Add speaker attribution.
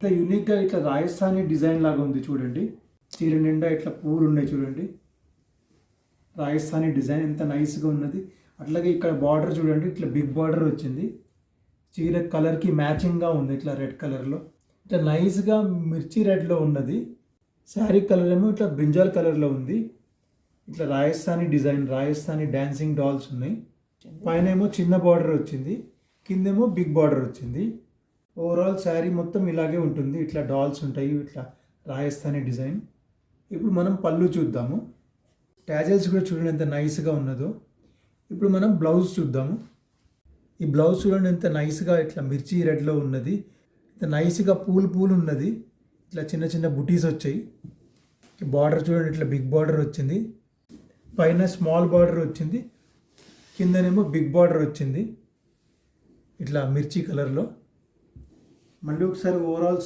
Speaker 1: ఇట్లా యూనిక్గా ఇట్లా రాజస్థానీ డిజైన్ లాగా ఉంది చూడండి. చీర నిండా ఇట్లా పూలు ఉన్నాయి చూడండి. రాజస్థానీ డిజైన్ ఎంత నైస్గా ఉన్నది. అట్లాగే ఇక్కడ బార్డర్ చూడండి, ఇట్లా బిగ్ బార్డర్ వచ్చింది. చీర కలర్కి మ్యాచింగ్గా ఉంది, ఇట్లా రెడ్ కలర్లో. ఇట్లా నైస్గా మిర్చి రెడ్లో ఉన్నది. శారీ కలర్ ఏమో ఇట్లా బ్రింజాల్ కలర్లో ఉంది. ఇట్లా Rajasthani design, Rajasthani dancing dolls ఉన్నాయి. పైన ఏమో చిన్న బార్డర్ వచ్చింది, కిందేమో బిగ్ బార్డర్ వచ్చింది. ఓవరాల్ శారీ మొత్తం ఇలాగే ఉంటుంది. ఇట్లా డాల్స్ ఉంటాయి, ఇట్లా రాజస్థానీ డిజైన్. ఇప్పుడు మనం పళ్ళు చూద్దాము. ట్యాజల్స్ కూడా చూడండి ఎంత నైస్గా ఉన్నదో. ఇప్పుడు మనం బ్లౌజ్ చూద్దాము. ఈ బ్లౌజ్ చూడండి ఎంత నైస్గా ఇట్లా మిర్చి రెడ్లో ఉన్నది. ఇంత నైస్గా పూలు ఉన్నది. ఇట్లా చిన్న చిన్న బుటీస్ వచ్చాయి. బార్డర్ చూడండి ఇట్లా బిగ్ బార్డర్ వచ్చింది. పైన స్మాల్ బార్డర్ వచ్చింది, కిందనేమో బిగ్ బార్డర్ వచ్చింది ఇట్లా మిర్చి కలర్లో. మళ్ళీ ఒకసారి ఓవరాల్